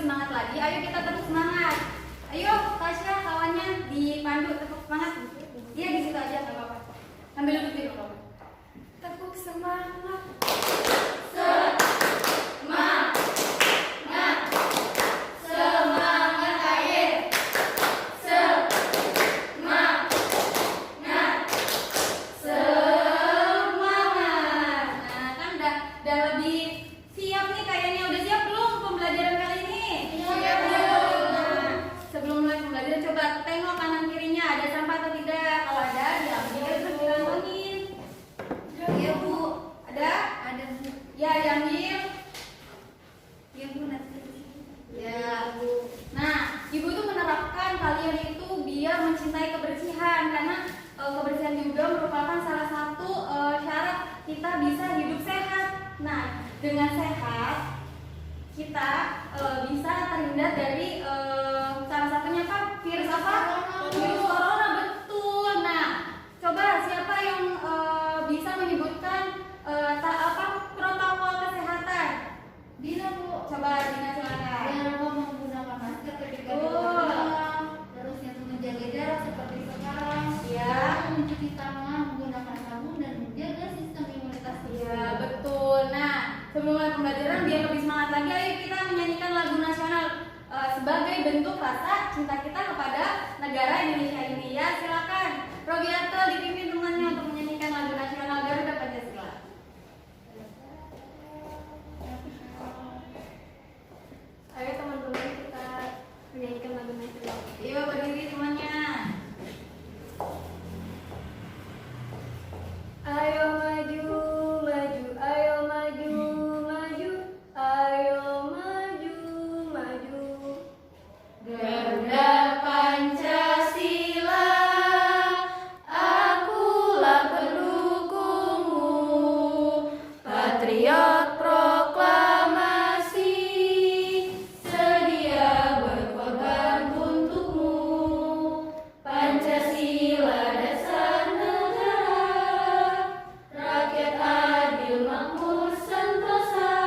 lebih semangat lagi. Ayo kita tepuk semangat. Ayo Tasya kawannya dipandu tepuk semangat. Iya di situ aja nggak apa-apa. Sambil duduk di bawah. Tepuk semangat. Semangat. Semangat air. Semangat. Semangat. Nah, kan udah lebih siap nih kayaknya. Udah siap belum pembelajaran kali ini? Siap belum? Nah, sebelum mulai pembelajaran coba tengok kanan kirinya ada sampah atau tidak. Kalau ada diambil terus dilambungin. Iya Bu, ada? Ada Bu. Ya diambil. Iya Bu nanti. Ya Bu. Nah, Ibu tuh menerapkan kalian itu biar mencintai kebersihan karena kebersihan juga merupakan salah satu syarat kita bisa hidup sehat. Nah, dengan sehat kita bisa terhindar dari salah satunya apa? Virus apa? Virus corona, betul. Nah, coba siapa yang bisa menyebutkan protokol kesehatan? Dina Bu. Coba Dina silakan. Jangan lupa menggunakan masker ketika di luar. Terus yang menjaga jarak seperti sekarang. Ya. Mencuci tangan menggunakan sabun dan menjaga sistem imunitas tubuh. Ya, betul. Nah, sebelum mulai pembelajaran biar lebih semangat lagi, ayo kita menyanyikan lagu nasional sebagai bentuk rasa cinta kita kepada negara Indonesia ini. Ya, silakan. Robianto dipimpin temannya untuk menyanyikan lagu nasional Garuda Pancasila. Ayo teman-teman kita menyanyikan lagu nasional. Iya, berdiri semuanya. Ayo maju, maju, ayo maju, maju, ayo maju, maju. Garuda Pancasila, akulah pendukungmu, patriot proklamasi, sedia berkorban untukmu. Pancasila dasar negara, rakyat adil makmur sentosa,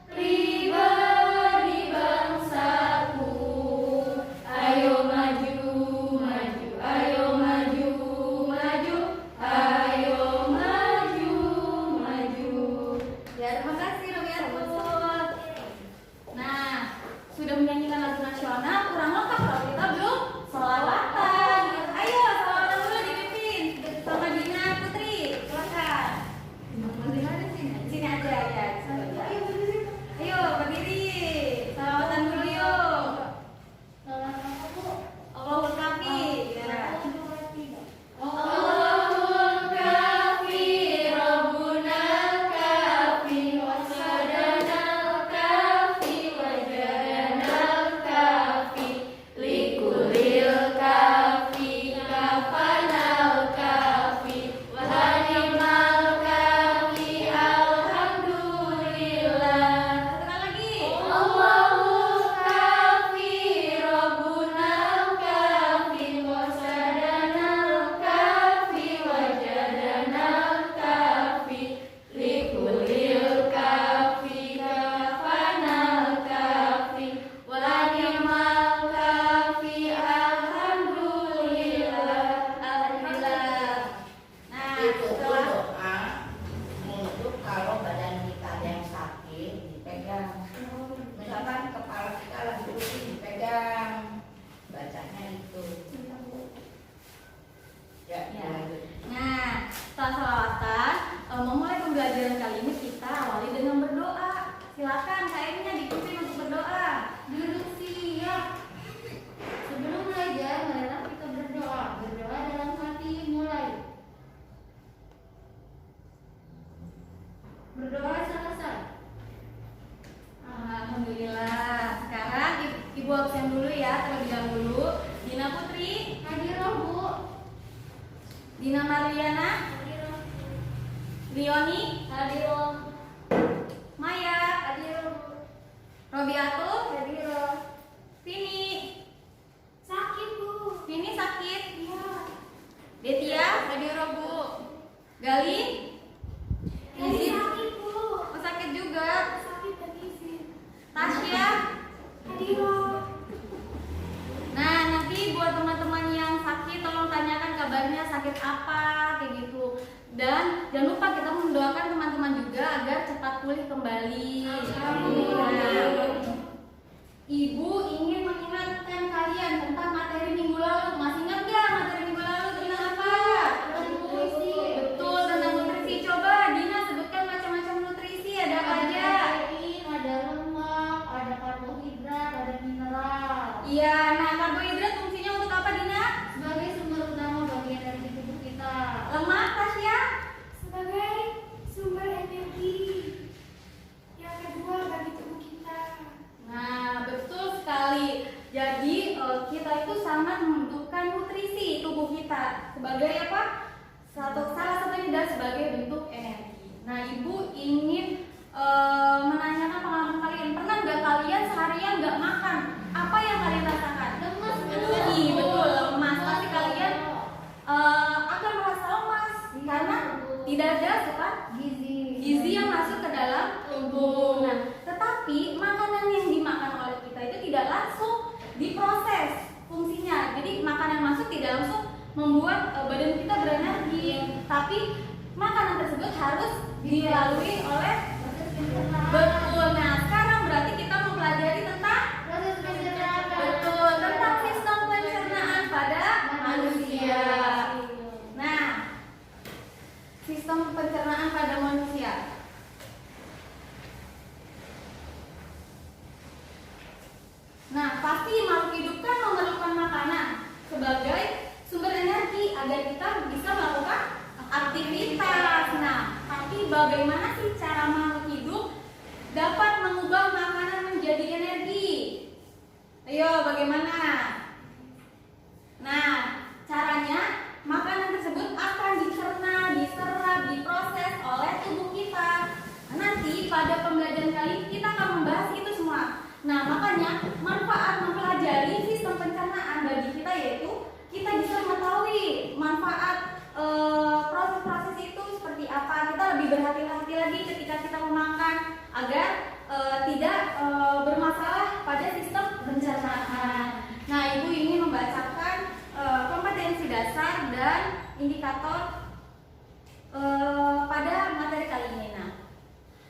pribadi bangsaku. Ayo maju, maju, ayo maju, maju, ayo maju, maju. Ya, terima kasih Robianto. Nah, sudah menyanyikan lagu nasional, kurang lengkap kalau kita belum sholawatan. Ayo sholawatan dulu dipimpin sama Dina Putri, silakan. Di sini aja ya. Ayo berdiri, sholawatan dulu yuk. Allahul Kafi. Allahul Kafi, Rabbunal Kafi, wasadanal Kafi, wajadanal Kafi, likulil Kafi, kafanal Kafi, wahanimal Kafi, alhamdulillah. Katakan lagi. Allahul Kafi, Rabbunal Kafi, wasadanal Kafi, wajadanal Kafi, likulil Kafi, kafanal Kafi, wahanimal Kafi, alhamdulillah. Alhamdulillah. Nah, Itu setelah doa untuk kalau badan kita ada yang sakit dipegang. Misalkan kepala kita lagi pusing dipegang. Bacanya itu. Ya, Ya. lanjut. Nah, setelah sholawatan, memulai pembelajaran kali ini kita awali dengan berdoa. Silakan KM-nya dipimpin untuk berdoa. Duduk siap. Sebelum belajar, marilah kita berdoa. Berdoa dalam hati, mulai. Berdoa selesai. Alhamdulillah. Sekarang Ibu absen dulu ya terlebih dahulu. Dina Putri, Hadir Bu. Dina Mariana, Lioni, Hadir Maya, Hadir Robiato, Hadir Vini. Sakit Bu. Vini sakit. Iya. Detia, hadir Bu. Gali, Ini sakit Bu. oh, sakit juga. Sakit dan izin. Tasya, sakit apa kayak gitu. Dan jangan lupa kita mendoakan teman-teman juga agar cepat pulih kembali. Nah, Ibu ingin mengingatkan kalian tentang materi minggu lalu. Masih ingat nggak materi minggu lalu tentang apa? Nutrisi. Betul, tentang nutrisi. Coba Dina sebutkan macam-macam nutrisi. Ada apa aja? Protein, ada lemak, ada karbohidrat, ada mineral. Iya, nah karbohidrat fungsinya untuk apa Dina? Sebagai sumber utama bagi energi tubuh kita. Lemak, Tasya? Sebagai sumber energi yang kedua bagi tubuh kita. Nah, betul sekali. Jadi kita itu sangat membutuhkan nutrisi tubuh kita sebagai apa? Salah satunya adalah sebagai bentuk energi. Nah, Ibu ingin menanyakan pengalaman kalian. Pernah nggak kalian seharian nggak makan? Apa yang kalian rasakan? Lemas, Iya, betul, lemas. Pasti kalian akan merasa lemas karena tidak ada apa? Gizi yang masuk ke dalam tubuh. Nah, tetapi makanan yang dimakan oleh kita itu tidak langsung diproses fungsinya. Jadi makanan masuk tidak langsung membuat badan kita berenergi, tapi makanan tersebut harus dilalui oleh betul. Nah, sekarang berarti kita mempelajari tentang proses pencernaan. betul tentang sistem pencernaan pada manusia. Nah, sistem pencernaan pada manusia. Nah, pasti makhluk hidup kan memerlukan makanan sebagai sumber energi agar kita bisa melakukan aktivitas. Nah, tapi bagaimana sih cara makhluk hidup dapat mengubah makanan menjadi energi? Ayo, bagaimana? Nah, caranya makanan tersebut akan dicerna, diserap, diproses oleh tubuh kita. Nanti pada pembelajaran kali ini kita akan membahas itu semua. Nah, makanya manfaat mempelajari sistem pencernaan bagi kita yaitu kita bisa mengetahui manfaat proses-proses itu seperti apa. Kita lebih berhati-hati lagi ketika kita memakan agar tidak bermasalah pada sistem pencernaan. Nah, Ibu ingin membacakan kompetensi dasar dan indikator pada materi kali ini. Nah,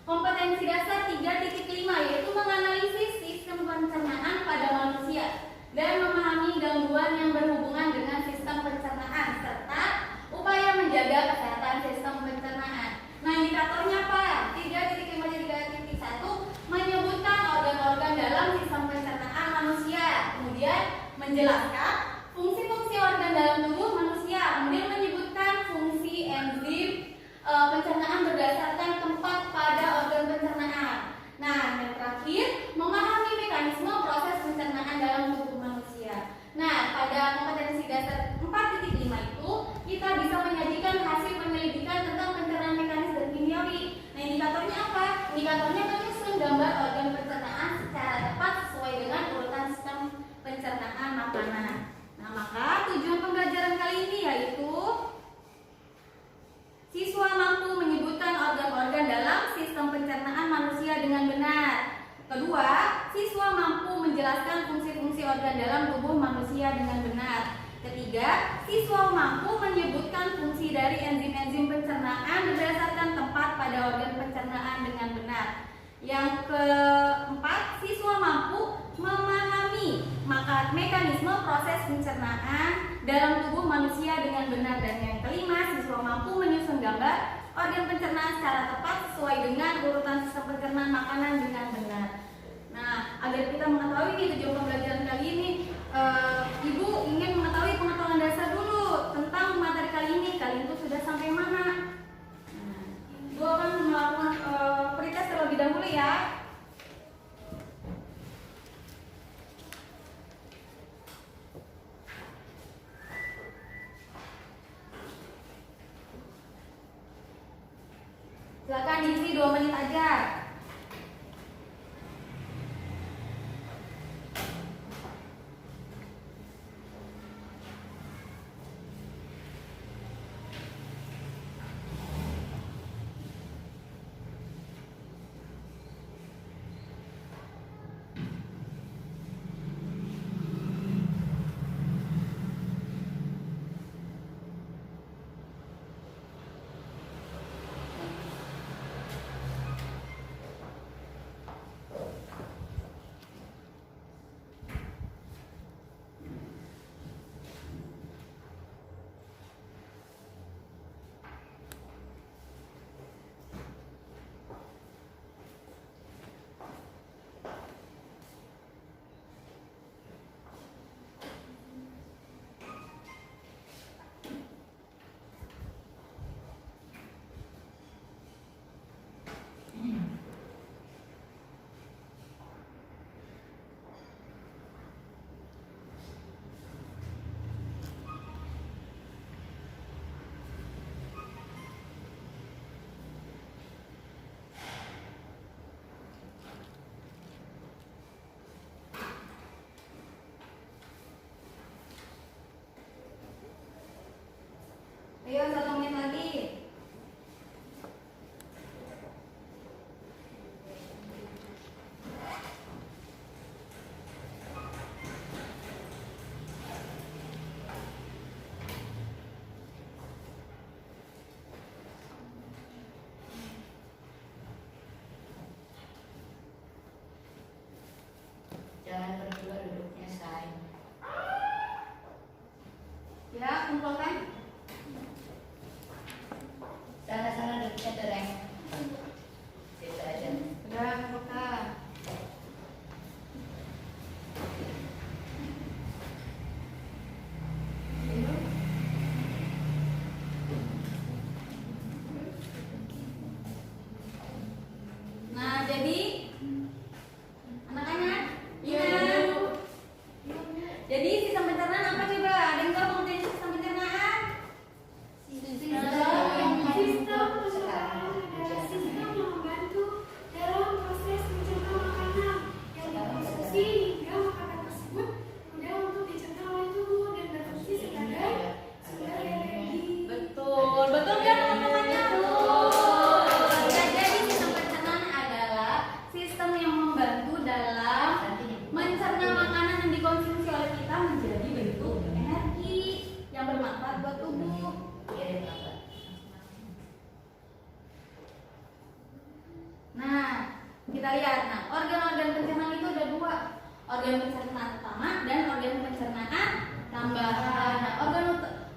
kompetensi dasar 3.5 yaitu menganalisis sistem pencernaan pada manusia dan memahami gangguan yang berhubungan dengan sistem pencernaan serta upaya menjaga kesehatan sistem pencernaan. Nah, indikatornya apa? 3.5.3.1 menyebutkan organ-organ dalam sistem pencernaan manusia, kemudian menjelaskan fungsi-fungsi organ dalam tubuh manusia, kemudian menyebutkan fungsi enzim pencernaan berdasarkan tempat pada organ pencernaan. Nah, yang terakhir memahami mekanisme proses pencernaan dalam tubuh manusia. Nah, pada kompetensi dasar 4.5 itu kita bisa menyajikan hasil penyelidikan tentang pencernaan mekanis dan kimiawi. Nah, indikatornya apa? Indikatornya menyusun gambar organ pencernaan secara tepat sesuai dengan urutan sistem pencernaan makanan. Nah, maka tujuan pembelajaran kali ini yaitu siswa mampu menyebutkan organ-organ dalam sistem pencernaan manusia dengan benar. Kedua, siswa mampu menjelaskan fungsi-fungsi organ dalam tubuh manusia dengan benar. Ketiga, siswa mampu menyebutkan fungsi dari enzim-enzim pencernaan berdasarkan tempat pada organ pencernaan dengan benar. Yang keempat, siswa mampu memahami mekanisme proses pencernaan dalam tubuh manusia dengan benar. Dan yang kelima, siswa mampu menyusun gambar organ pencernaan secara tepat sesuai dengan urutan sistem pencernaan makanan dengan benar. Nah, agar kita mengetahui nih tujuan pembelajaran kali ini, Ibu ingin mengetahui pengetahuan dasar dulu tentang materi kali ini. Kalian tuh sudah sampai mana? Nah, Ibu akan melakukan pretest terlebih dahulu ya. Silakan diisi 2 menit aja. Ayo 1 menit lagi. Jangan berdua duduknya, say. Ya, kumpulkan. Sana-sana duduknya tereng. Situ aja. Udah, kumpulkan. Nah, jadi anak-anak, ingat. Jadi sistem pencernaan apa coba? Ada yang tahu pengertian sistem pencernaan? Sistem pencernaan adalah sistem yang membantu dalam proses mencerna makanan yang dikonsumsi hingga makanan tersebut mudah untuk dicerna oleh tubuh dan berfungsi sebagai sumber energi. Betul, betul kan teman-temannya? Betul. Nah, jadi sistem pencernaan adalah sistem yang membantu dalam mencerna makanan yang dikonsumsi oleh kita menjadi bentuk energi yang bermanfaat buat tubuh. Kirim apa? Nah, kita lihat. Nah, organ-organ pencernaan itu ada 2. Organ pencernaan utama dan organ pencernaan tambahan. Nah,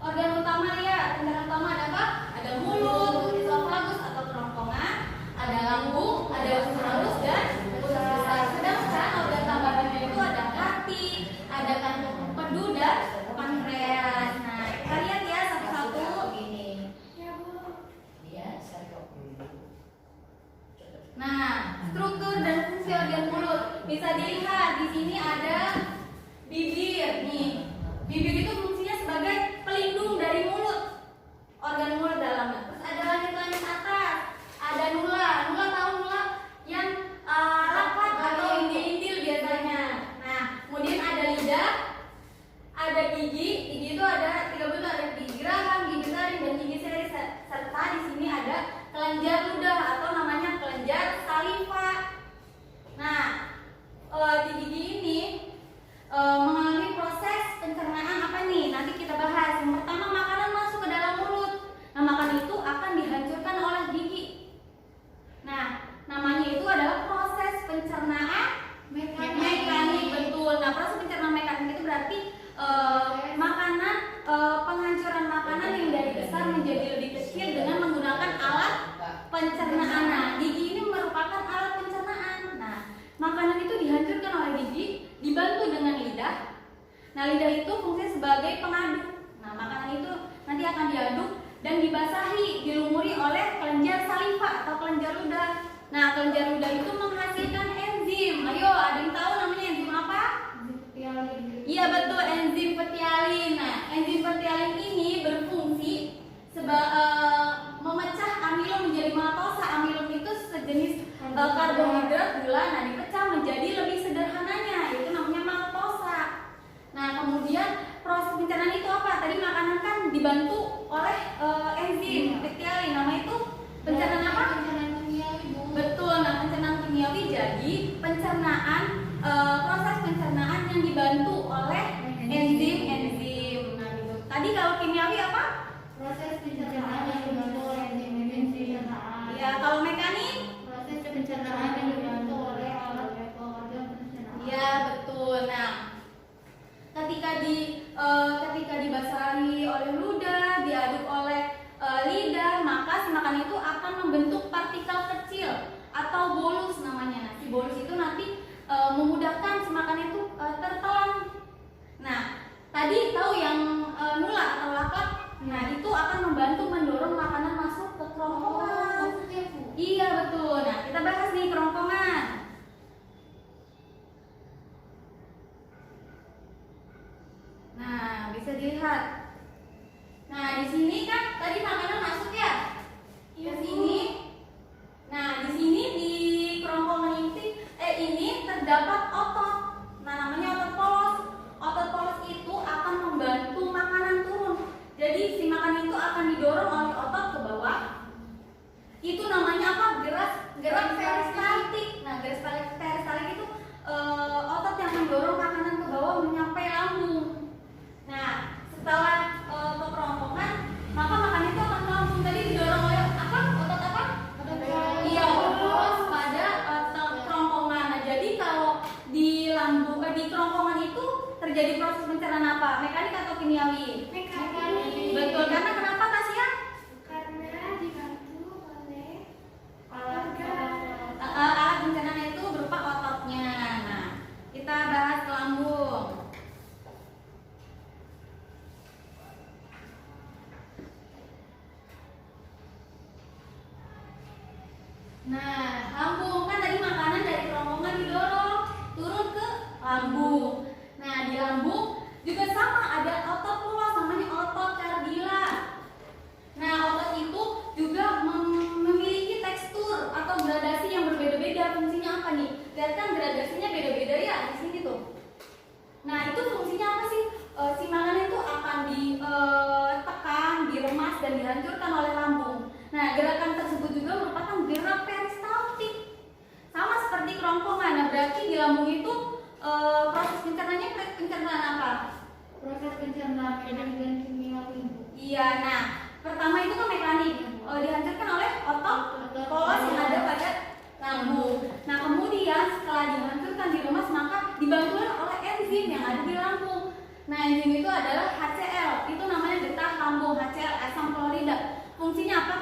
organ utama lihat. Pencernaan utama ada apa? Ada mulut, esophagus atau kerongkongan, ada lambung, ada usus halus dan usus besar. Sedangkan organ tambahannya itu ada hati, ada kantung empedu dan pankreas. Nah, kita lihat ya satu-satu. Begini. Ya, Bu. Dia sarkop dulu. Nah, struktur dan fungsi organ mulut bisa dilihat di sini ada bibir nih. Bibir itu fungsinya sebagai pelindung dari mulut, organ mulut dalamnya. Terus ada langit-langit atas, ada nula. Nula tahu nula yang rapat atau indil-indil biasanya. Nah, kemudian ada lidah, ada gigi. Gigi itu ada 3 bentuk, ada gigi geraham, gigi taring, dan gigi seri. Serta di sini ada kelenjar ludah atau namanya kelenjar saliva. Nah, di gigi ini mengalami proses pencernaan apa nih? Nanti kita bahas. Yang pertama, makanan masuk ke dalam mulut. Nah, makanan itu akan dihancurkan oleh gigi. Nah, namanya itu adalah proses pencernaan mekanik. Betul. Nah, proses pencernaan mekanik itu berarti makanan penghancuran makanan yang dari besar menjadi lebih kecil dengan menggunakan alat pencernaan. Nah, gigi ini merupakan alat pencernaan. Nah, makanan itu dihancurkan oleh gigi, dibantu dengan lidah. Nah, lidah itu fungsinya sebagai pengaduk. Nah, makanan itu nanti akan diaduk dan dibasahi, dilumuri oleh kelenjar saliva atau kelenjar ludah. Nah, kelenjar ludah itu menghasilkan enzim. Ayo, ada yang tahu namanya enzim apa? Iya, betul, enzim petialin. Nah, enzim petialin ini berfungsi memecah amilum menjadi maltosa. Amilum itu sejenis karbohidrat gula. Nah, dipecah menjadi lebih sederhananya, yaitu namanya maltosa. Nah, kemudian proses pencernaan itu apa? Tadi makanan kan dibantu oleh enzim petialin. Nama itu pencernaan apa? Pencernaan kimiawi, Bu. Betul. Nah, pencernaan kimiawi jadi pencernaan proses pencernaan yang dibantu oleh enzim-enzim. Nah, gitu. Tadi kalau kimiawi apa? Proses pencernaan yang dibantu oleh enzim pencernaan. Ya, kalau mekanik? Proses pencernaan yang dibantu oleh alat organ pencernaan. Ya, betul. Nah, ketika dibasahi oleh ludah, diaduk oleh lidah, maka si makanan itu akan membentuk partikel kecil atau bolus namanya. Nah, si bolus itu nanti memudahkan si makanan itu tertelan. Nah, tadi tahu yang nula atau laklak. Nah, itu akan membantu mendorong makanan masuk ke kerongkongan. Maksudnya, Bu? Iya, betul. Nah, kita bahas nih kerongkongan. Nah, bisa dilihat. Nah, di sini kan tadi makanan masuk ya? Ke sini. Nah, di sini di kerongkongan ini terdapat otot. Nah, namanya otot polos. Otot polos itu akan membantu makanan turun. Jadi si makanan itu akan didorong mendorong makanan ke bawah menyampai lambung. Nah, setelah ke kerongkongan, maka makanan itu akan ke lambung. Tadi didorong oleh apa? Otot apa? Iya, otot pada kerongkongan. Nah, jadi kalau di lambung, di kerongkongan itu terjadi proses pencernaan apa? Mekanik atau kimiawi? Mekanik. Betul. Karena kenapa Tasya? Karena dibantu oleh Alat pencernaan itu berupa ototnya. Nah, kita bahas ke lambung. Nah, lambung kan tadi makanan dari kerongkongan didorong turun ke lambung. Nah, di lambung juga sama, ada otot luas namanya otot kardila. Nah, otot itu juga memiliki tekstur atau gradasi yang berbeda-beda. Fungsinya apa nih? Lihat kan gradasinya beda-beda ya di sini tuh. Nah, itu fungsinya apa sih? Si makanan itu akan ditekan, diremas dan dihancurkan oleh lambung. Nah, gerakan tersebut juga merupakan gerak peristaltik. Sama seperti kerongkongan. Nah, berarti di lambung itu proses pencernaannya pencernaan apa? Proses pencernaan mekanik dan kimiawi. Iya, nah pertama itu kan mekanik, dihancurkan oleh otot polos yang ada pada lambung. Nah, kemudian setelah dihancurkan, diremas, maka dibantu oleh enzim yang ada di lambung. Nah, enzim itu adalah HCl, itu namanya getah lambung, HCl asam klorida. Fungsinya apa?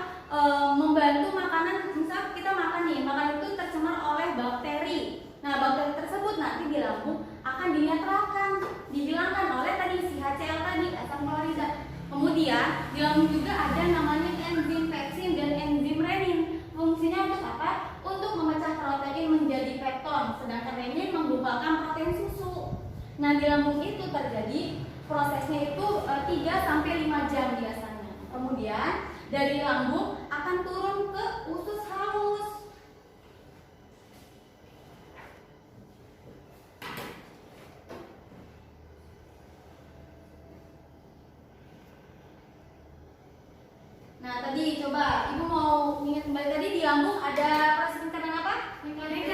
Membantu makanan, misal kita makan nih, makanan itu tercemar oleh bakteri. Nah, bakteri tersebut nanti di lambung akan dinetralkan, dihilangkan oleh tadi si HCl tadi, asam klorida. Kemudian di lambung juga ada namanya enzim peksin dan enzim renin. Fungsinya untuk apa? Untuk memecah protein menjadi pekton, sedangkan renin menggumpakan protein susu. Nah, di lambung itu terjadi prosesnya itu 3-5 jam biasanya. Kemudian dari lambung akan turun ke usus halus. Nah, tadi coba Ibu mau ingat kembali tadi di lambung ada proses pencernaan apa? Mekanik.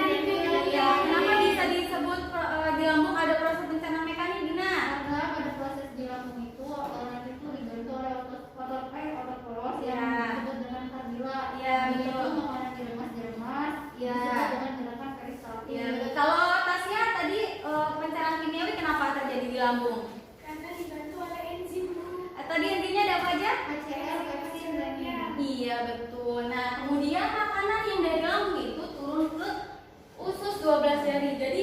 Ya, kenapa bisa disebut di lambung ada proses pencernaan mekanik, Dina? Karena pada proses di lambung itu otot itu dibantu oleh otot polos Ya. yang disebut dengan kardila. Ya, Itu betul. makanan diremas Ya. disebut dengan gerakan peristaltik. Ya, kalau Tasya tadi pencernaan kimiawi kenapa terjadi di lambung? Karena dibantu oleh enzim. Tadi intinya ada apa aja? HCl, peksin, dan Iya, betul. Nah, kemudian makanan yang dari lambung itu turun ke usus 12 jari. Jadi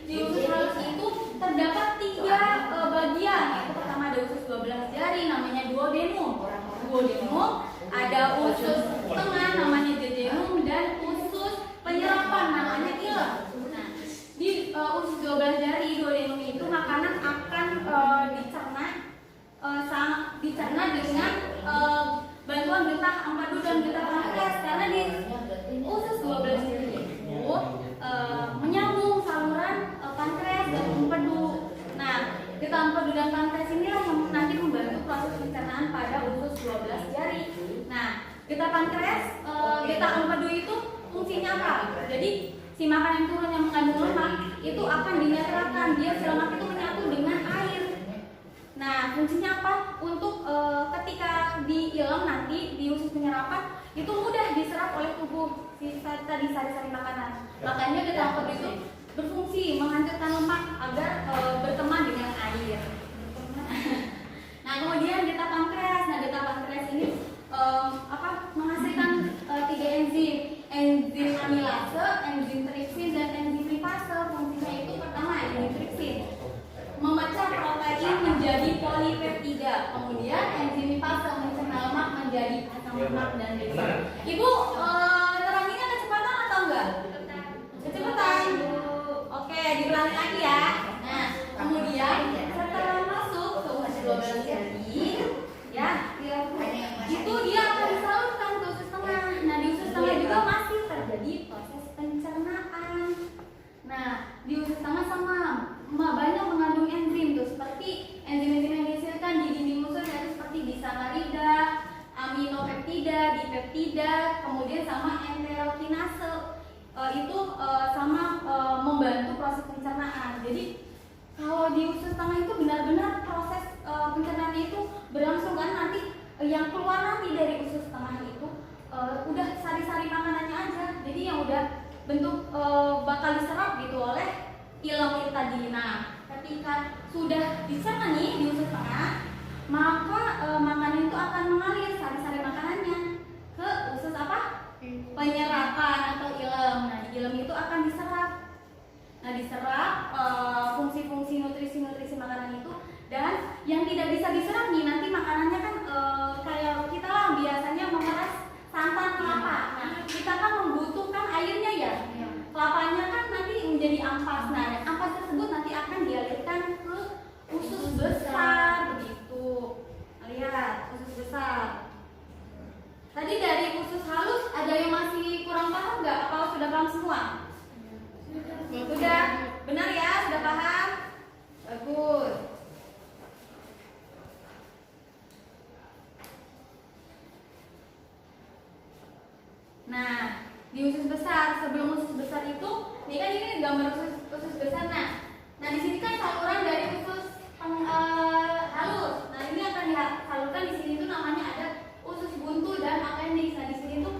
di usus halus itu terdapat 3 bagian. Yaitu pertama ada usus 12 jari namanya duodenum. Duodenum, ada usus tengah namanya jejunum dan usus penyerapan namanya ileum. Nah, di usus 12 jari duodenum itu makanan akan dicerna dengan bantuan getah empedu dan getah pankreas, karena di usus 12 jari itu menyambung saluran pankreas dan empedu. Nah, getah empedu dan pankreas inilah yang nanti membantu proses pencernaan pada usus 12 jari. Nah, getah pankreas, getah empedu itu fungsinya apa? Jadi si makanan turun yang mengandung lemak itu akan dinetralkan, dia lemak itu menyatu dengan air. Nah, fungsinya apa? Untuk ketika di ileum nanti di usus penyerapan itu mudah diserap oleh tubuh tadi sari-sari makanan. Makanya getah empedu itu berfungsi menghancurkan lemak agar berteman dengan air. Nah, kemudian getah pankreas. Nah, getah pankreas ini menghasilkan 3 enzim, enzim amilase, enzim tripsin dan enzim lipase. Fungsinya itu pertama enzim tripsin memecah protein menjadi polipeptida, kemudian enzim lipase mencerna lemak menjadi asam lemak dan besa. Ibu teranginnya kecepatan atau enggak? Kecepatan. Oke, diulangi lagi ya. Nah, kemudian setelah masuk ke usus 12 jari, ya, itu dia akan disalurkan ke usus tengah. Nah, di usus tengah juga masih terjadi proses pencernaan. Nah, di usus tengah sama banyak mengandung enzim tuh, seperti enzim-enzim yang dihasilkan di dinding usus yaitu seperti disakarida, aminopeptida, dipeptida, kemudian sama enterokinase. Itu sama membantu proses pencernaan. Jadi kalau di usus tengah itu benar-benar proses pencernaannya itu berlangsung kan, nanti yang keluar nanti dari usus tengah itu udah sari-sari makanannya aja, jadi yang udah bentuk bakal diserap gitu oleh ilam itu tadi. Nah, ketika sudah dicerna nih di usus tengah, maka makanan itu akan mengalir sari-sari makanannya ke usus apa? Penyerapan atau ilam. Nah, di ilam itu akan diserap. Nah, diserap fungsi-fungsi nutrisi-nutrisi makanan itu, dan yang tidak bisa diserap nih nanti makanannya kan kayak kita lah biasanya memeras santan kelapa. Nah, kita kan membutuhkan airnya ya. Kelapanya kan nanti menjadi ampas. Nah, dan ampas tersebut nanti akan dialirkan ke usus besar begitu. Nah, lihat usus besar. Tadi dari usus halus ada yang masih kurang paham nggak? Apa sudah paham semua? Sudah, benar ya? Sudah paham? Bagus. Nah, di usus besar, sebelum usus besar itu, ini gambar usus besar. Nah di sini kan saluran dari usus halus. Nah, ini akan disalurkan di sini tuh namanya ada usus buntu dan appendix. Nah, di sini tuh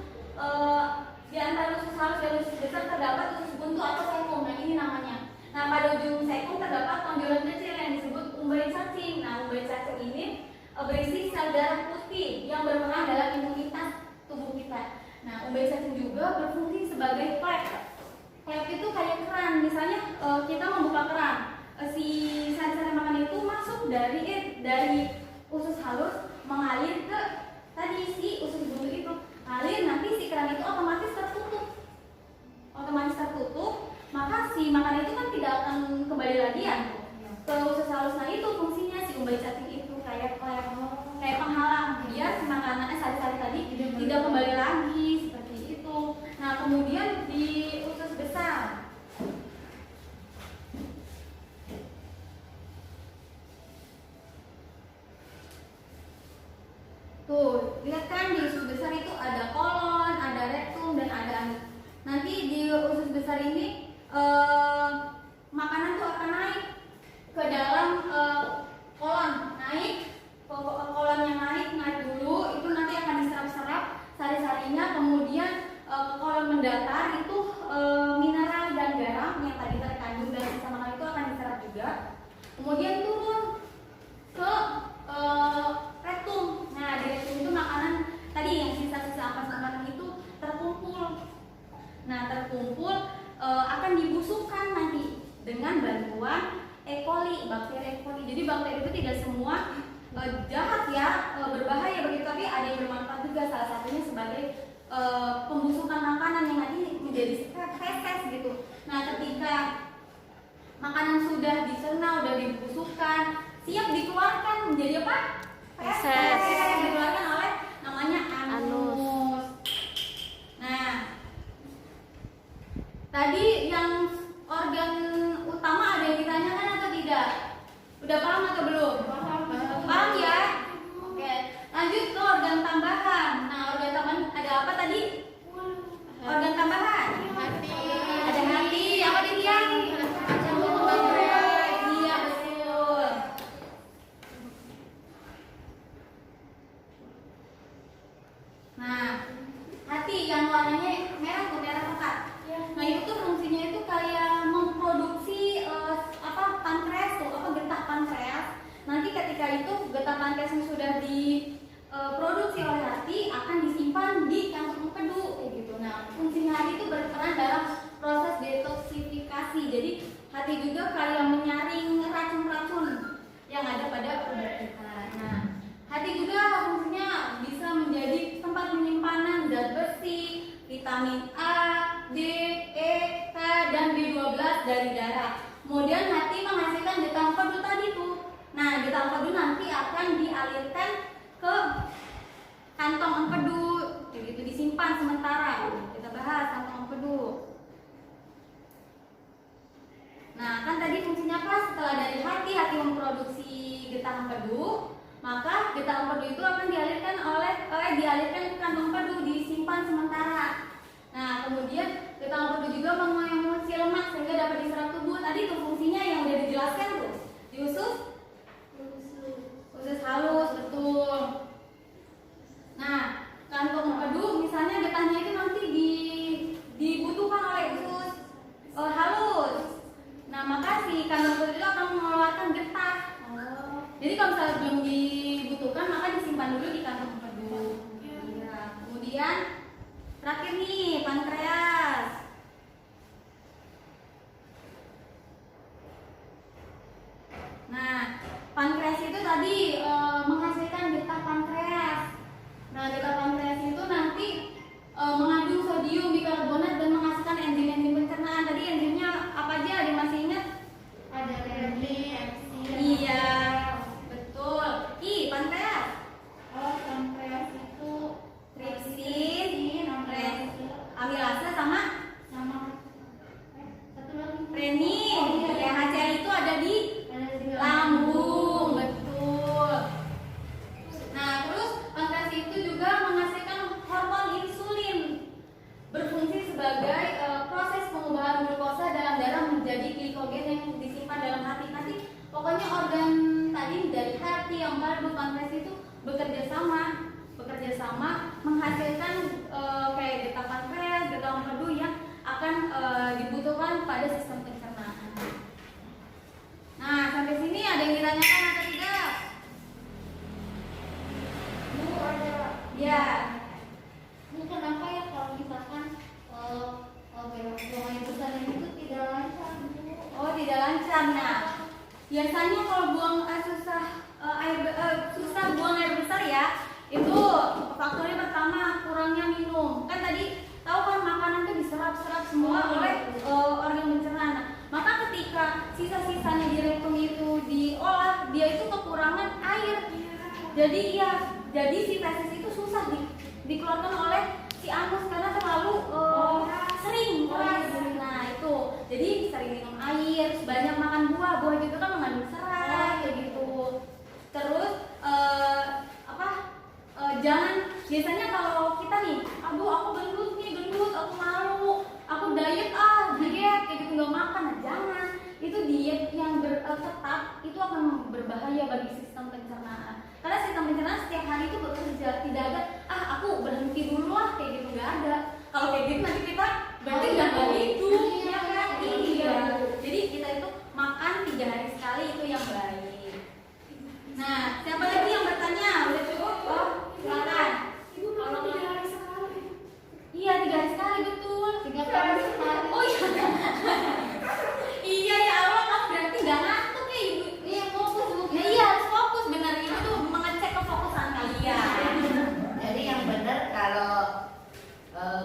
di antara usus halus dan usus besar terdapat usus buntu atau sekum. Nah, ini namanya. Nah, pada ujung sekum terdapat tonjolan kecil yang disebut umbai cacing. Nah, umbai cacing ini berisi sel darah putih yang berperan dalam imunitas tubuh kita. Nah, umbai cacing juga berfungsi sebagai flap. Flap itu kayak keran. Misalnya kita membuka keran, si sari-sari makanan itu masuk dari usus halus mengalir ke tadi si usus buntu itu. Ngalir, nanti si keran itu otomatis tertutup. Maka si makanan itu kan tidak akan kembali lagi ya ke usus halus. Nah, itu fungsinya si umbai cacing itu kayak penghalang biar si makanan sari-sari tadi tidak kembali lagi seperti itu. Nah, kemudian di usus besar, tuh lihat kan di usus besar itu ada kolon, ada rektum dan ada anus. Nanti di usus besar ini makanan tuh akan naik ke dalam kolon, kolon yang naik dulu itu nanti akan diserap-serap sari-sarinya, kemudian ke kolon mendatar itu mineral dan garam yang tadi terkandung dalam sisa makanan itu akan diserap juga, kemudian turun ke rektum. Nah, di rektum itu makanan tadi yang sisa-sisa ampas makanan itu terkumpul. Nah, akan dibusukkan nanti dengan bantuan E. coli, bakteri E. coli. Jadi bakteri itu tidak semua jahat ya, berbahaya begitu, tapi ada yang bermanfaat juga. Salah satunya sebagai pembusukan makanan yang nanti menjadi feses gitu. Nah, ketika makanan sudah dicerna, sudah dibusukkan, siap dikeluarkan menjadi apa? Feses. Dikeluarkan oleh namanya anus. Nah, tadi yang organ utama ada yang ditanyakan atau tidak? Udah paham atau belum? Paham ya? Oke, lanjut ke organ tambahan. Nah, organ tambahan ada apa tadi? Organ tambahan? Hati. Ada hati. Apa tadi yang? Iya, betul. Nah, hati yang warnanya merah tuh, merah pekat. Nah, itu tuh fungsinya itu kayak memproduksi pankreas tuh, getah pankreas. Nanti ketika itu getah pankreasnya sudah diproduksi oleh hati, akan disimpan di kantung empedu kayak gitu. Nah, fungsinya hati itu berperan dalam proses detoksifikasi. Jadi hati juga kayak menyaring racun-racun yang ada pada tubuh kita. Nah, hati juga fungsinya bisa menjadi tempat penyimpanan zat besi, vitamin A, D, E, K, dan B12 dari darah. Kemudian hati menghasilkan getah empedu tadi tuh. Nah, getah empedu nanti akan dialirkan ke kantong empedu, begitu disimpan sementara. Kita bahas kantong empedu. Nah, kan tadi fungsinya apa? Setelah dari hati memproduksi getah empedu, maka getah empedu itu akan dialirkan ke kantong empedu, disimpan sementara. Nah, kemudian getah empedu juga mengonsumsi lemak sehingga dapat diserap tubuh. Tadi itu fungsinya yang udah dijelaskan tuh. kantong perut itu akan mengeluarkan getah. Jadi kalau misalnya belum dibutuhkan maka disimpan dulu di kantong perut. Iya. Kemudian terakhir nih pankreas. Nah, pankreas itu tadi menghasilkan getah pankreas. Nah, getah pankreas itu nanti mengandung sodium bikarbonat dan menghasilkan enzim-enzim pencernaan. Tadi enzimnya apa aja? Ada yang masih ingat? Ada renin, epsilon. Iya, betul. Pankreas. Oh, pankreas itu Tripsin, amilase sama sama satu lagi. renin. Ya, HCl itu ada di lambung, betul. Nah, terus pankreas itu juga menghasilkan hormon insulin, berfungsi sebagai proses pengubahan glukosa dalam darah menjadi glikogen yang disimpan dalam hati. Nanti pokoknya organ tadi dari hati yang kalbu pankreas itu bekerja sama menghasilkan kayak getah pankreas, getah empedu yang akan dibutuhkan pada sistem pencernaan. Nah, sampai sini ada yang ditanyakan atau tidak? Bu, ada. Ya. Bu, kenapa ya kalau misalkan buang air besar itu tidak lancar, Bu? Oh, tidak lancar. Nah, biasanya kalau buang susah buang air besar ya, itu faktornya pertama kurangnya minum. Kan tadi tahu kan makanan itu diserap semua oleh organ pencernaan. Nah, maka ketika sisa-sisanya di rektum itu diolah, dia itu kekurangan air. Jadi si feses itu susah dikeluarkan oleh si anus karena terlalu sering. Nah, itu. Jadi sering minum air, banyak makan buah juga kan mengandung serat kayak gitu. Terus jangan biasanya kalau kita nih, aduh aku gendut, aku malu, aku diet kayak gitu nggak makan. Nah, jangan. Itu diet yang ketat itu akan berbahaya bagi sistem pencernaan. Karena sistem pencernaan setiap hari itu bekerja, tidak ada aku berhenti dulu kayak gitu, nggak ada. Kalau kayak gitu nanti kita berarti nggak hidup, ya kan? Iya. Jadi kita itu makan 3 hari sekali itu yang baik. Nah, siapa lagi yang bertanya? Udah cukup? Oh, silakan. Ibu makan 3 hari sekali. Iya, 3 hari sekali betul. 3 kali sekali. Oh iya. Iya ya Allah, kamu berarti nggak ngantuk ya ibu? Iya, fokus, Bu. Ya iya, harus fokus benar itu tuh mengecek kefokusan kalian. Jadi yang benar kalau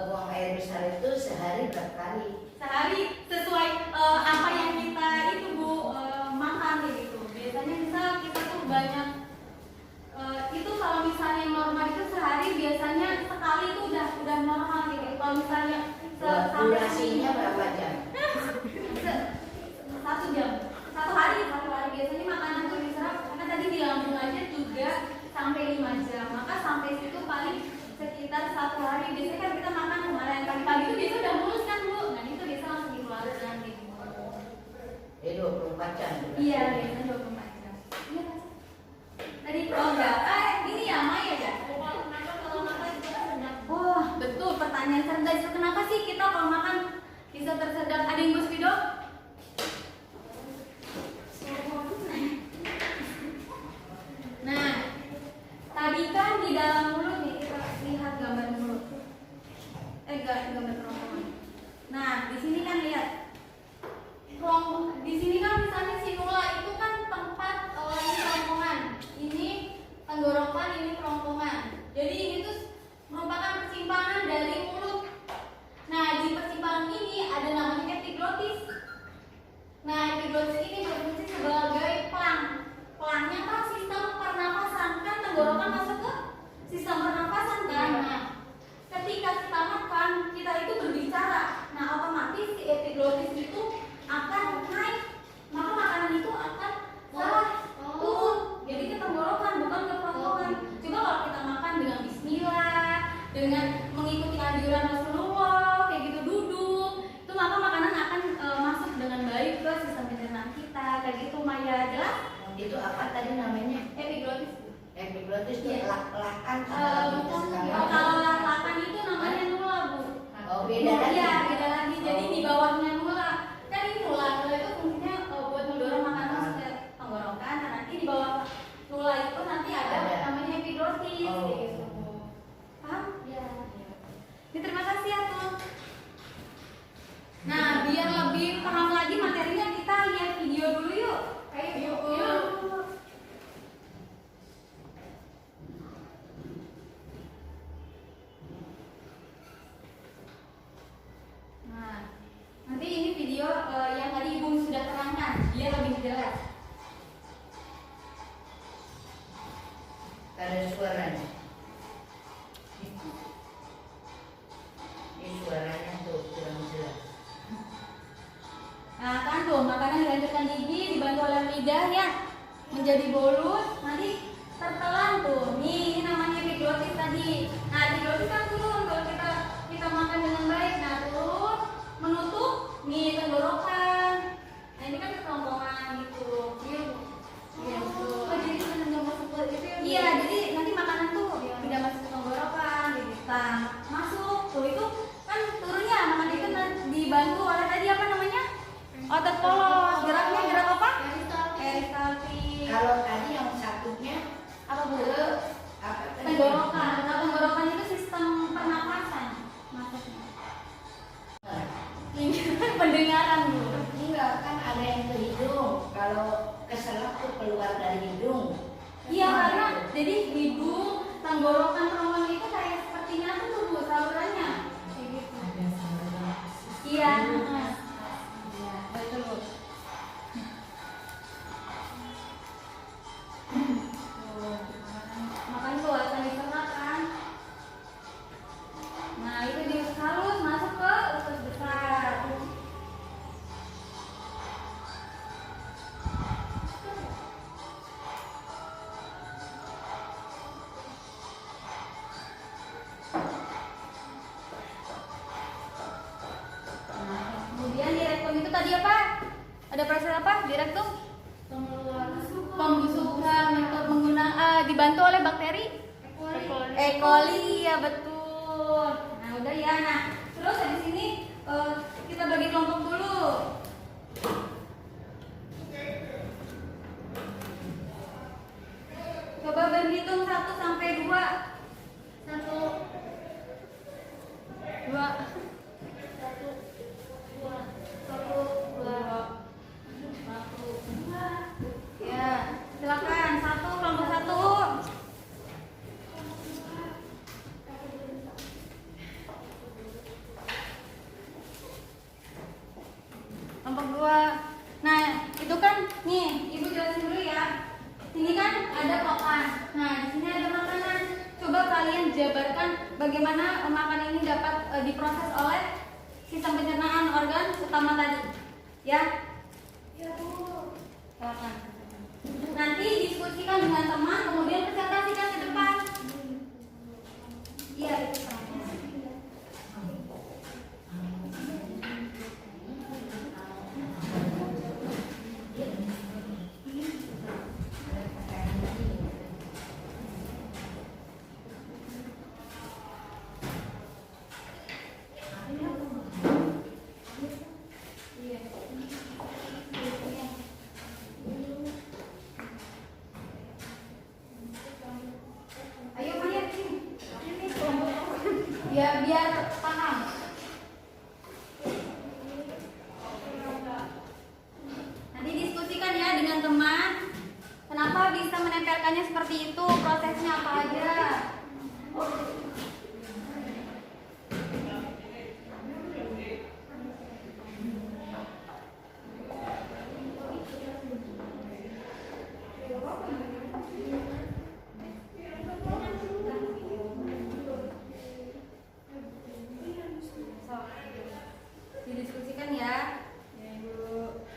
buang air besar itu sehari berapa kali? Sehari sesuai apa yang kita itu Bu makan gitu. Biasanya misal kita tuh banyak itu kalau misalnya normal itu sehari biasanya sekali itu udah normal gitu. Kalau misalnya Durasinya berapa jam? 1 jam. Satu hari biasanya makanan itu diserap karena tadi di lambung aja 3 sampai 5 jam. Maka sampai situ paling sekitar 1 hari. Biasanya kan kita makan kemarin pagi-pagi itu biasa udah mulus kan Bu. Nah itu biasa langsung dikeluarkan gitu. 24 jam. Iya, biasanya 24 jam. Iya. Tadi enggak. Ini ya Maya ya. Wah, betul pertanyaan cerdas. Kenapa sih kita kalau makan bisa tersedap? Ada yang bos video? Nah, tadi kan di dalam mulut nih kita lihat gambar mulut. Gambar kerongkongan. Nah, di sini kan lihat. Di sini kan misalnya sinula itu kan tempat ini kerongkongan. Ini tenggorokan, ini kerongkongan. Jadi ini tuh merupakan persimpangan dari mulut. Nah, di persimpangan ini ada namanya epiglotis. Nah, epiglotis ini berfungsi sebagai pelang. Pelangnya kan sistem pernapasan, kan tenggorokan masuk ke sistem pernapasan kan. Nah, ketika kita makan, kita itu berbicara. Nah, otomatis si epiglotis itu akan naik, maka makanan itu akan turun. Jadi ke tenggorokan bukan ke kerongkongan. Coba kalau kita makan dengan bismillah, dengan mengikuti anjuran Rasulullah, kayak gitu duduk, itu maka makanan akan masuk dengan baik ke sistem pencernaan kita, kayak gitu Maya. Jelas? Itu apa tadi namanya? Epiglotis. Epiglotis itu Iya. lak-lakan. Kalau lak-lakan itu namanya nula Bu. Oh, beda lagi. Iya, beda lagi. Jadi di bawahnya nula. Kan ini nula itu fungsinya buat udah ya menjadi bolus, nanti tertelan tuh. Nih, ini namanya epiglotis tadi. Nah, epiglotis kan turun kalau kita makan dengan baik. Nah, turun menutup nih tenggorokan. Nah, ini kan kerongkongan gitu. Iya, betul. Oh, jadi nggak masuk ke itu ya? Iya, jadi nanti makanan tuh tidak masuk ke tenggorokan, kita masuk tuh itu kan turunnya makan itu dibantu oleh tadi apa namanya? Otot polos. Geraknya gerak apa? Peristaltik. Kalau tadi yang satunya Apa Bu? apa tadi? Tenggorokan. Nah, tenggorokan itu sistem pernapasan maksudnya. Ini pendengaran Bu. Enggak, kan ada yang ke hidung. Kalau keselak tuh keluar dari hidung. Iya, karena jadi hidung, tenggorokan, kerongkongan itu kayak seperti nyatu tuh Bu salurannya. Kayak gitu. Iya. Iya, betul Bu. Tuh, makan tuh akan diserahkan. Nah, itu di usus halus masuk ke usus besar. Nah, kemudian di rektum itu tadi apa? Ada proses apa di rektum? Pembusukan dibantu oleh bakteri E. coli ya betul. Nah udah ya. Nah terus habis ini kita bagi kelompok dulu. Coba berhitung 1 sampai 2. 1 2 ya, silakan. 1 kelompok 1. Kelompok 2. Nah, itu kan nih, Ibu jelasin dulu ya. Ini kan ada papan. Nah, di sini ada makanan. Coba kalian jabarkan bagaimana makanan ini dapat diproses oleh sistem pencernaan organ utama tadi. Ya? Ya Bu. Silakan. Nanti diskusikan dengan teman, kemudian presentasikan ke depan. Iya, itu sama. Ayo Maya sini. Ya biar paham. Nanti diskusikan ya dengan teman. Kenapa bisa menempelkannya seperti itu? Prosesnya apa aja? Didiskusikan ya. Ya Ibu.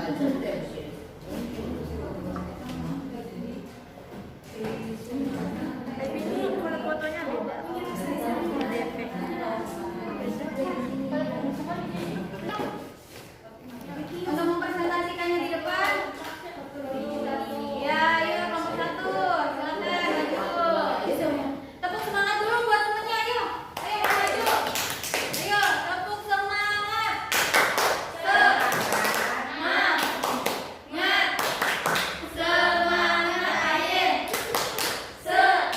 Untuk mempresentasikannya di depan. Ya, ayo kelompok 1. Silakan maju. Tepuk semangat dulu buat semuanya, ayo. Ayo maju. Ayo, tepuk semangat. Semangat. Semangat, ayo. Semangat.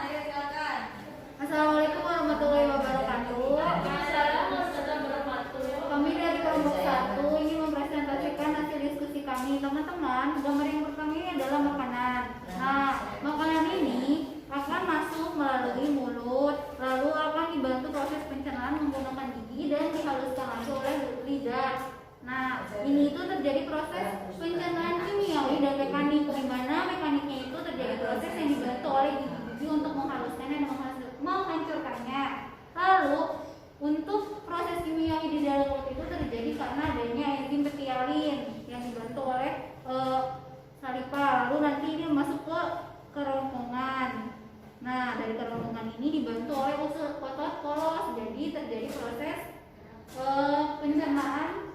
Ayo silakan. Assalamualaikum warahmatullahi wabarakatuh. Kami dari kelompok 1 ingin mempresentasikan hasil diskusi kami. Teman-teman, gambar yang pertama ini adalah makanan. Nah, makanan ini akan masuk melalui mulut, lalu akan dibantu proses pencernaan menggunakan gigi dan dihaluskan lagi oleh lidah. Nah, ini itu terjadi proses pencernaan kimiawi dan mekanik, di mana mekaniknya itu terjadi proses yang dibantu oleh gigi-gigi untuk menghaluskannya dan menghancurkannya. Lalu untuk proses kimiawi di dalam mulut itu terjadi karena adanya enzim petialin yang dibantu oleh saliva. Lalu nanti ini masuk ke kerongkongan. Nah, dari kerongkongan ini dibantu oleh usus otot polos. Jadi terjadi proses pencernaan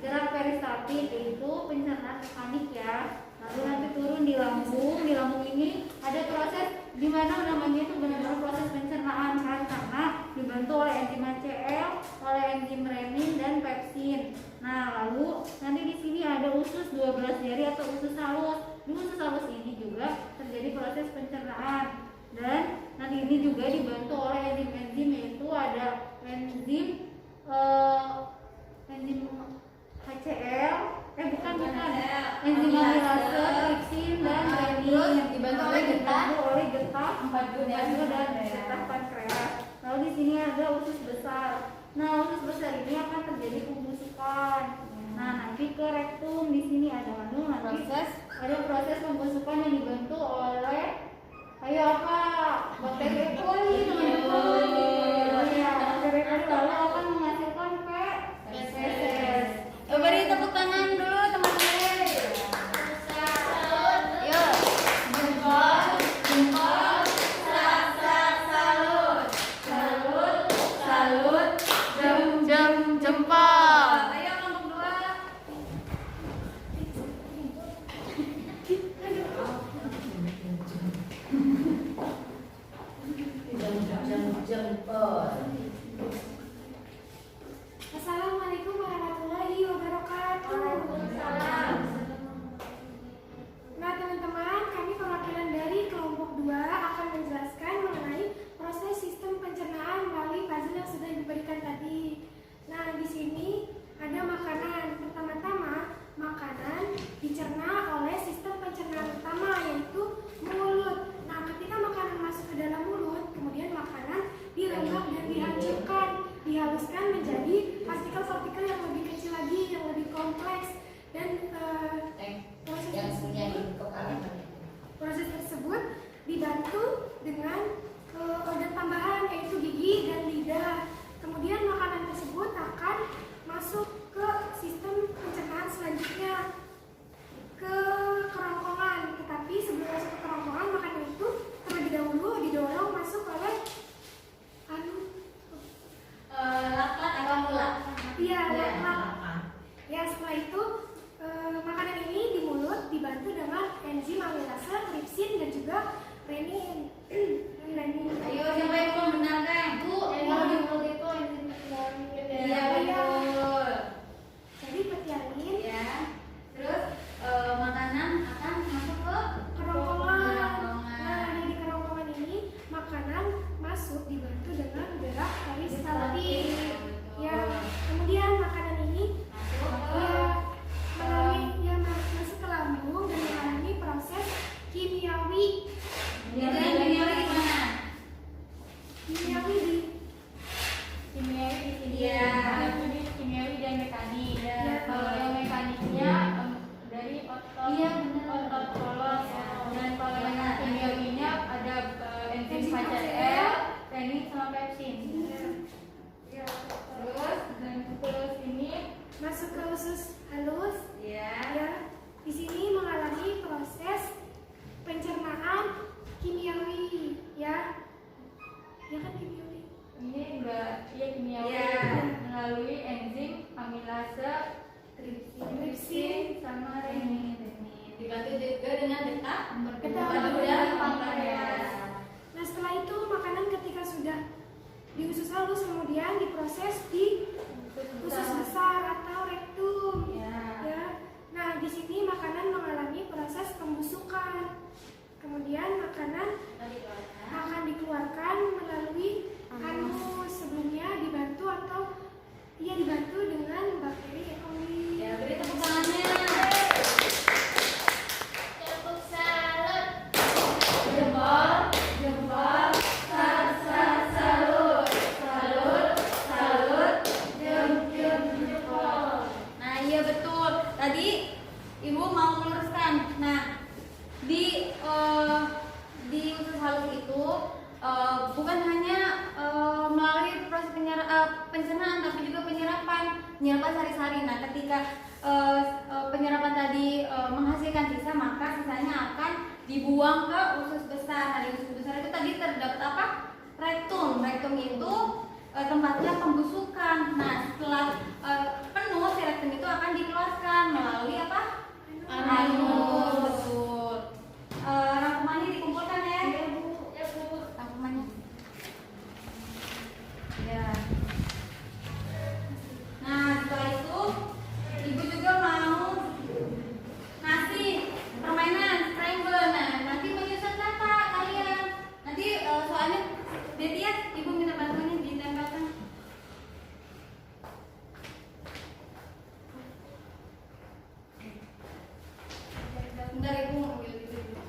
gerak peristaltik, yaitu pencernaan mekanik ya. Lalu nanti turun di lambung. Di lambung ini ada proses di mana namanya itu benar-benar proses pencernaan kan, karena dibantu oleh enzim HCl, oleh enzim renin dan pepsin. Nah, lalu nanti di sini ada usus 12 jari atau usus halus. Di usus halus ini juga terjadi proses pencernaan. Dan nanti ini juga dibantu oleh enzim-enzim, yaitu ada enzim HCl, bukan enzim amilase, tripsin dan renin, dibantu oleh getah 4 dan getah pankreas. Lalu di sini ada usus besar. Nah, usus besar ini akan terjadi pembusukan. Nah, nanti ke rektum, di sini ada nanti ada proses pembusukan yang dibantu oleh bakteri E. coli, teman-teman. Ya, bakteri E. coli lalu akan menghasilkan feses. Beri tepuk tangan dulu teman-teman. Yuk, jempol, salut, jempol. Ayo kelompok 2. Jempol. Assalamualaikum warahmatullahi wabarakatuh. Nah teman-teman, kami perwakilan dari kelompok 2 akan menjelaskan mengenai proses sistem pencernaan melalui puzzle yang sudah diberikan tadi. Nah di sini ada makanan. Pertama-tama makanan dicerna oleh sistem pencernaan utama, yaitu mulut. Nah ketika makanan masuk ke dalam mulut, kemudian makanan dirembak dan dihancurkan, dihaluskan menjadi partikel-partikel yang lebih kecil lagi, yang lebih kompleks. Dan proses tersebut dibantu dengan organ tambahan, yaitu gigi dan lidah. Kemudian makanan tersebut akan masuk ke sistem pencernaan selanjutnya, ke kerongkongan. Tetapi sebelum masuk ke kerongkongan, makanan itu terlebih dahulu didorong masuk oleh Laklat atau mulak? Iya, laklat. Ya, setelah itu makanan ini di mulut dibantu dengan enzim amilase, tripsin dan juga renin. Ayo siapa yang mau membenarkan? Kalau di mulut itu enzim petialin. Iya betul. Jadi petialin. Ya. Terus makanan akan masuk ke Kerongkongan. Nah, di kerongkongan ini makanan masuk dibantu dengan gerak peristaltik. Ya, kemudian makanan ini masuk ke lambung dan mengalami proses kimiawi. kimiawi di mana? Kimiawi di Kimiawi di sini. Iya. Ada kimiawi dan mekanik. Kalau yang mekaniknya dari otot polos. Dan kalau yang kimiawinya ada enzim HCl, renin sama pepsin. Ya. Terus ini Masuk ke usus halus. Ya. Ya. Di sini mengalami proses pencernaan kimiawi, ya. Ya kan kimiawi. ini enggak kimiawi Iya. melalui enzim amilase, tripsin, sama renin. Dibantu juga dengan detak Detak udara pankreas. Nah, setelah itu makanan ketika sudah di usus halus kemudian diproses di usus besar atau rektum. Ya. Ya. Nah, di sini makanan mengalami proses pembusukan. Kemudian makanan akan dikeluarkan melalui anus. Sebelumnya dibantu dibantu dengan bakteri E. coli. Ya, beri tepuk tangannya. Tepuk salut. Jempol, jempol, salut, salut, jempol. Nah, iya betul. Tadi Ibu mau meluruskan. Nah, di usus halus itu bukan hanya melalui proses pencernaan, tapi juga penyerapan sehari-hari. Nah, ketika penyerapan tadi menghasilkan sisa, maka sisanya akan dibuang ke usus besar. Nah, di usus besar itu tadi terdapat apa? Rektum. Rektum itu tempatnya pembusukan. Nah, setelah penuh, si rektum itu akan dikeluarkan melalui apa? Anus. Betul. Rangkumannya dikumpulkan ya? Ya, Bu. Ya, Bu. Rangkumannya. Ya. Nah, setelah itu Ibu juga mau ngasih permainan scramble. Nah, nanti menyusun kata kalian. Nanti soalnya Deti ya, Ibu minta bantuannya ditempelkan. Bentar Ibu mau ambil itu dulu.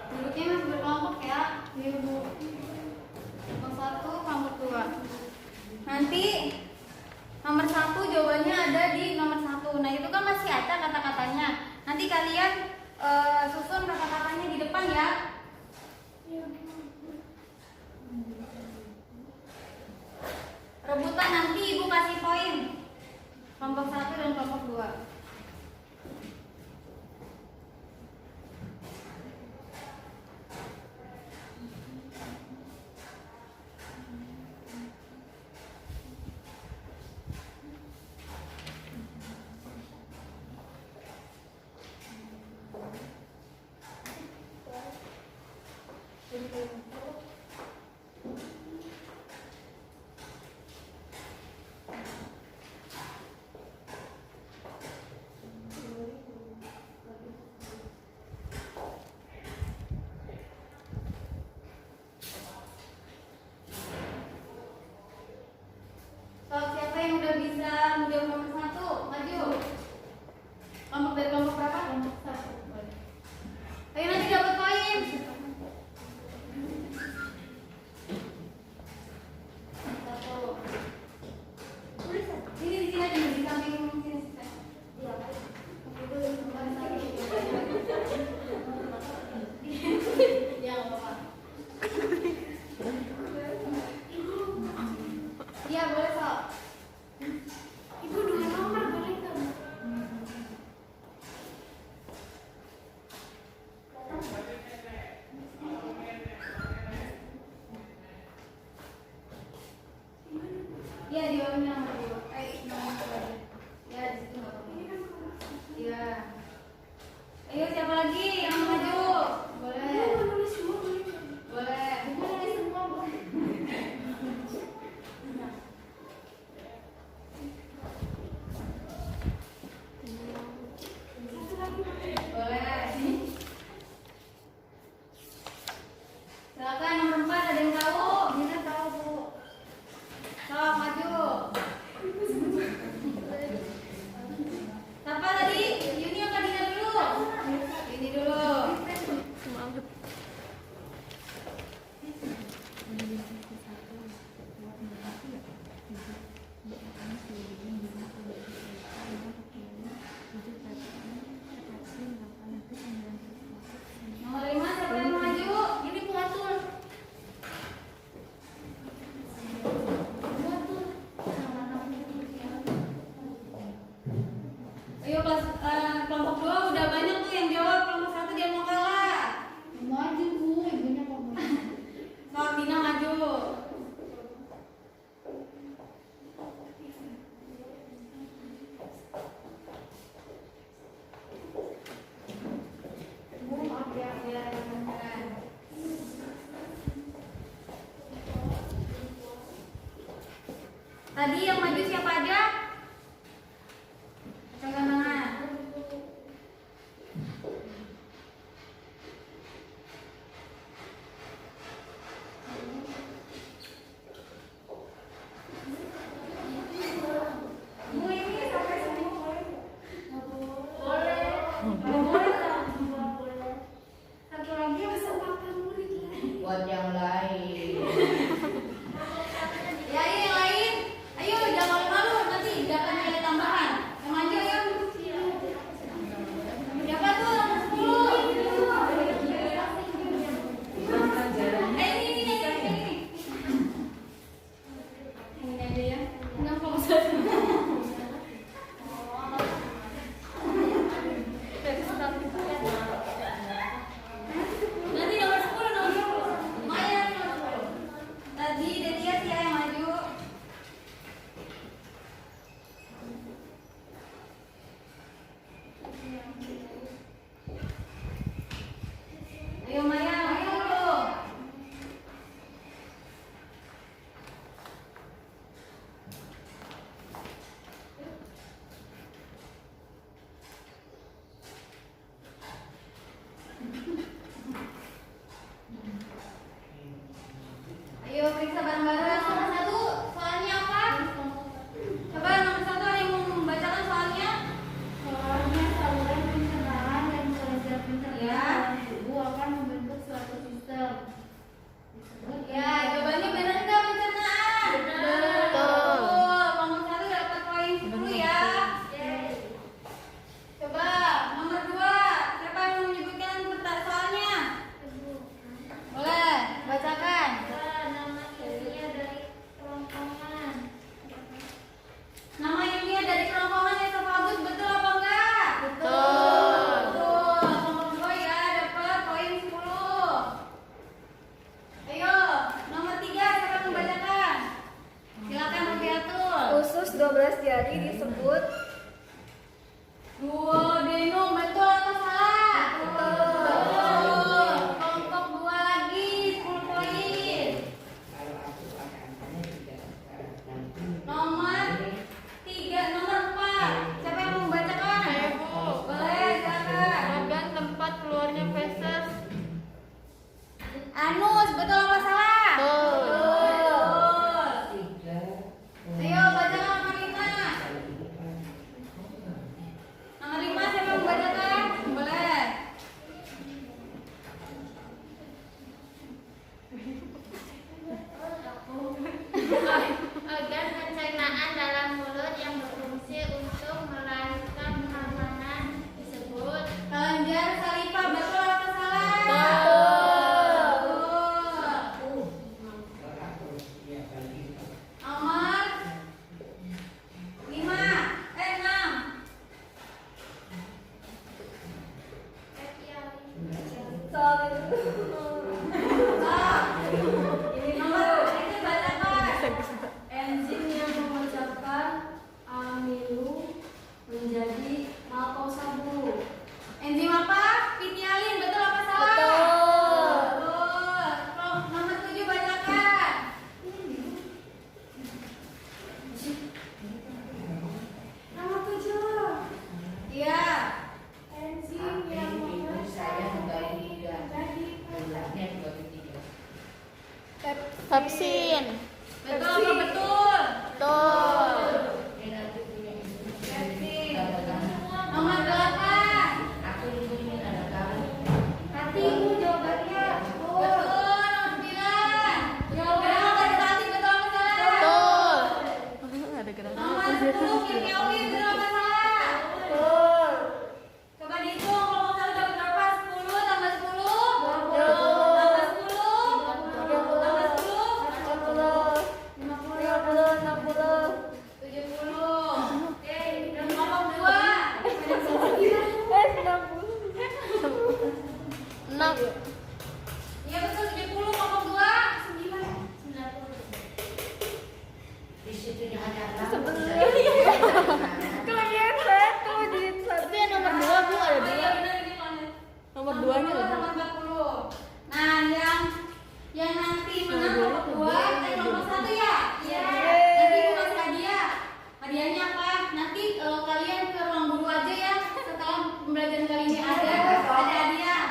Duduknya masih berkelompok ya. Iya, Bu. Nomor 1, nomor 2. Nanti nomor 1 jawabannya ada di nomor 1. Nah, itu kan masih ada kata-katanya. Nanti kalian susun kata-katanya di depan ya. Rebutan nanti Ibu kasih poin. Kelompok 1 dan kelompok 2. So, siapa yang udah bisa menjawab nomor 1? Maju. Kelompok dari kelompok berapa? Kelompok 1. Ayo nanti dapat poin. 1. Ini di sini aja, di samping sini. Ya, nggak apa-apa. Iya, boleh, Sok. Ibu 2 nomor boleh nggak? siapa lagi yang mau maju? Boleh. Menulis semua boleh. Boleh. Ibu nulis semua boleh. Satu lagi boleh. Boleh. Silakan nomor 4 ada yang tahu? Nina tahu Bu. Sok maju. Siapa tadi? Yuni apa Dina dulu? Yuni dulu. Nomor 5 siapa yang mau maju? Ini pengatur. Pengatur. Ayo kelompok 2 udah banyak tuh yang jawab. Kelompok 1 dia mau kalah. Maju Bu, ibunya ngomong. Sok Dina maju. Bu, maaf ya. Tadi yang maju siapa aja? Angkat tangan. Bu ini sampai semua boleh? Boleh. Kalau boleh tak? Satu lagi yang Kesempatan murid lagi. Buat yang lain. ya ayo yang lain. Ayo jangan malu nanti dapat nilai tambahan. Yang maju ayo. Siapa tuh nomor 10? Ini. Ini aja ya. Kenapa Ustaz? Nanti nomor 10. Maya nomor 10. Tadi udah lihat ya yang maju. Ayo Maya, maju dulu. Ayo periksa bareng-bareng. Nomor 1 soalnya apa? Coba nomor 1 ada yang mau membacakan soalnya? Soalnya saluran pencernaan dan kelenjar pencernaan Ya. dalam tubuh akan membentuk suatu sistem. Disebut Ya, jawabannya benar nggak pencernaan? Betul. Nomor 1 dapat poin 10 ya. Coba nomor 2 siapa yang mau menyebutkan soalnya? Boleh, bacakan. nama ilmiah dari kerongkongan. Nama ilmiah dari kerongkongan esophagus betul apa enggak? Betul. Betul. Nomor 2 ya dapat poin 10. Ayo, nomor 3 siapa yang membacakan? Silakan Rubiatul. Usus 12 jari disebut Duodenum betul atau salah? Betul. Kelompok 2 lagi 10 poin. Kalau aku angkanya tidak nanti. Nomor 3, nomor 4. Siapa yang mau membacakan? Saya, Bu. Boleh, silakan. Organ tempat keluarnya feses. Anus, betul apa salah? Betul. Betul. 3. Ayo bacakan nomor 5. Nomor 5 siapa yang membacakan? Boleh. Organ pencernaan dalam mulut yang berfungsi untuk melahirkan makanan disebut Kelenjar saliva, betul atau salah? Betul. Nomor 5, 6. Nomor itu bacakan. enzim yang memecahkan amilu menjadi maltosabu. Enzim apa? Pepsin. Betul apa betul? Betul. Nomor 8. Aku ini ada kamu. Hati ibu jawabannya. Betul. Nomor 9. Jawabannya nomor 1 betul apa salah? Betul. Nomor 10 Kirmiawi betul apa salah? Betul. Coba dihitung kalau kamu dapat berapa? 10 tambah 10 20. tambah 10 tambah 10 70. Oke, kelompok 2. 6. Iya betul 70 kelompok 2. 90. Di situ hanya ada. Kalian satu jadi satu. Tapi yang nomor 2 Bu ada Oh iya 2. benar ini kelompok. Nomor 2-nya Nomor ada 40. Nah, yang nanti menang kelompok 2 kelompok 1 ya? Iya. Nanti Ibu kasih hadiah. Hadiahnya apa? Nanti kalian ke ruang guru aja ya. Setelah pembelajaran kali ini ada hadiah.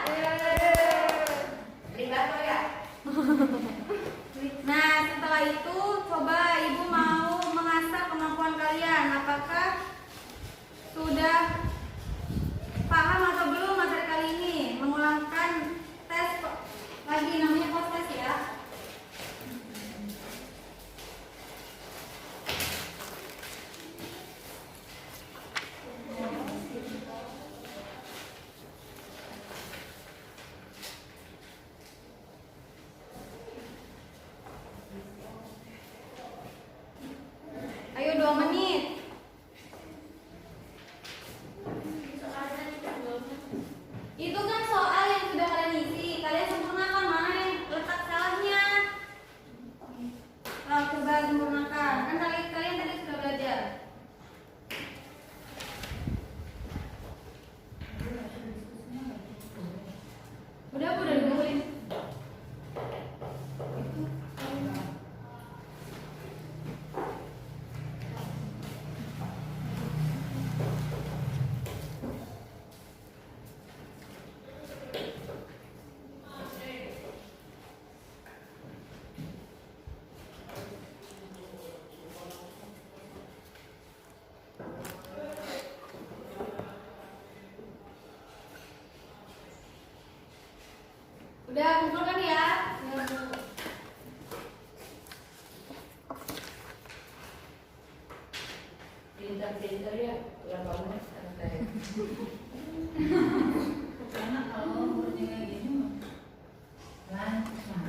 Beli bakso ya. Nah, setelah itu coba Ibu mau mengasah kemampuan kalian. Apakah sudah paham atau belum materi kali ini? Mengulangkan tes lagi namanya post test ya. Ayo 2 menit. Itu kan soal yang sudah kalian isi. Kalian sempurnakan mana yang letak salahnya. Nah, coba sempurnakan. Kan kalian tadi sudah belajar. Udah digabungin. Udah kumpulkan ya. Pintar-pintar ya. Berapa menit selesai? Enak kalau muridnya kayak gini mah. Lancar.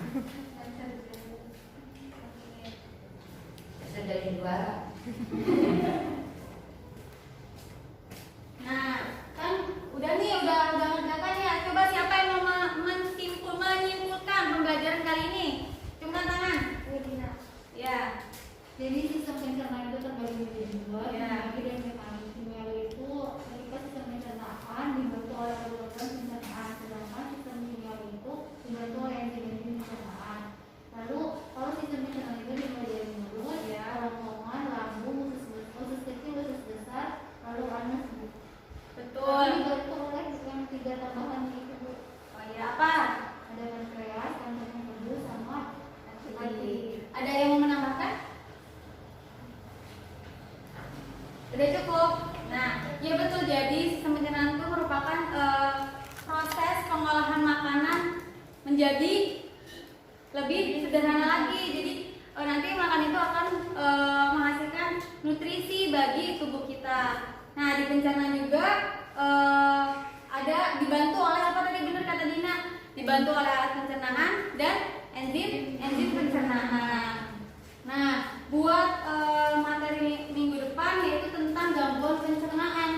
Bisa jadi juara. Nah, kan udah nih, udah ngerjakan ya. Coba siapa yang mau menyimpulkan pembelajaran kali ini? Cuma tangan. Ya. Jadi sistem pencernaan itu terbagi menjadi 2, Ya. kimia dan mekanik. Kimia itu ketika sistem pencernaan dibantu oleh algoritma pencernaan, sedangkan sistem kimia itu dibantu oleh enzim-enzim pencernaan. Lalu kalau sistem pencernaan itu dibagi dari mulut, Ya. kerongkongan, lambung, usus kecil, usus besar, lalu anus. Betul. Dibantu oleh yang 3 tambahan itu. Oh iya, apa? Ada pankreas, kanker empedu, sama hati. Ada yang mau menambahkan? Udah cukup. Nah, ya betul. Jadi sistem pencernaan itu merupakan proses pengolahan makanan menjadi lebih sederhana lagi. Jadi nanti makan itu akan menghasilkan nutrisi bagi tubuh kita. Nah, di pencernaan juga ada dibantu oleh apa tadi benar kata Dina? Dibantu oleh alat pencernaan dan enzim pencernaan. Nah, buat materi minggu depan yaitu tentang gangguan pencernaan.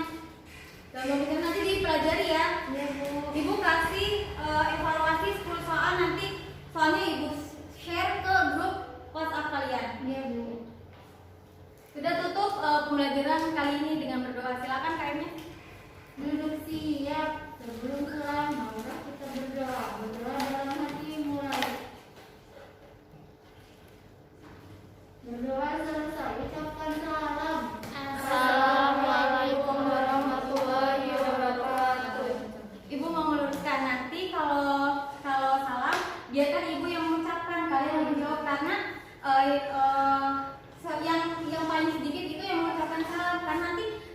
Gangguan pencernaan nanti dipelajari ya. Iya, Bu. Ibu kasih evaluasi 10 soal nanti. Soalnya Ibu share ke grup WhatsApp kalian. Iya, Bu. Sudah tutup pembelajaran kali ini dengan berdoa. Silakan KM-nya. Duduk siap, sebelum pulang, marilah kita berdoa. Berdoa dalam hati mulai. Berdoa selesai, ucapkan salam. Assalamualaikum warahmatullahi wabarakatuh. Ibu mau meluruskan nanti kalau salam biarkan Ibu yang mengucapkan, kalian yang menjawab karena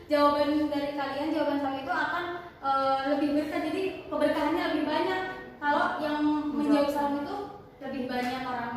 jawaban dari kalian, jawaban salah itu akan lebih berkah, jadi keberkahannya lebih banyak. Kalau yang menjawab salam itu lebih banyak orang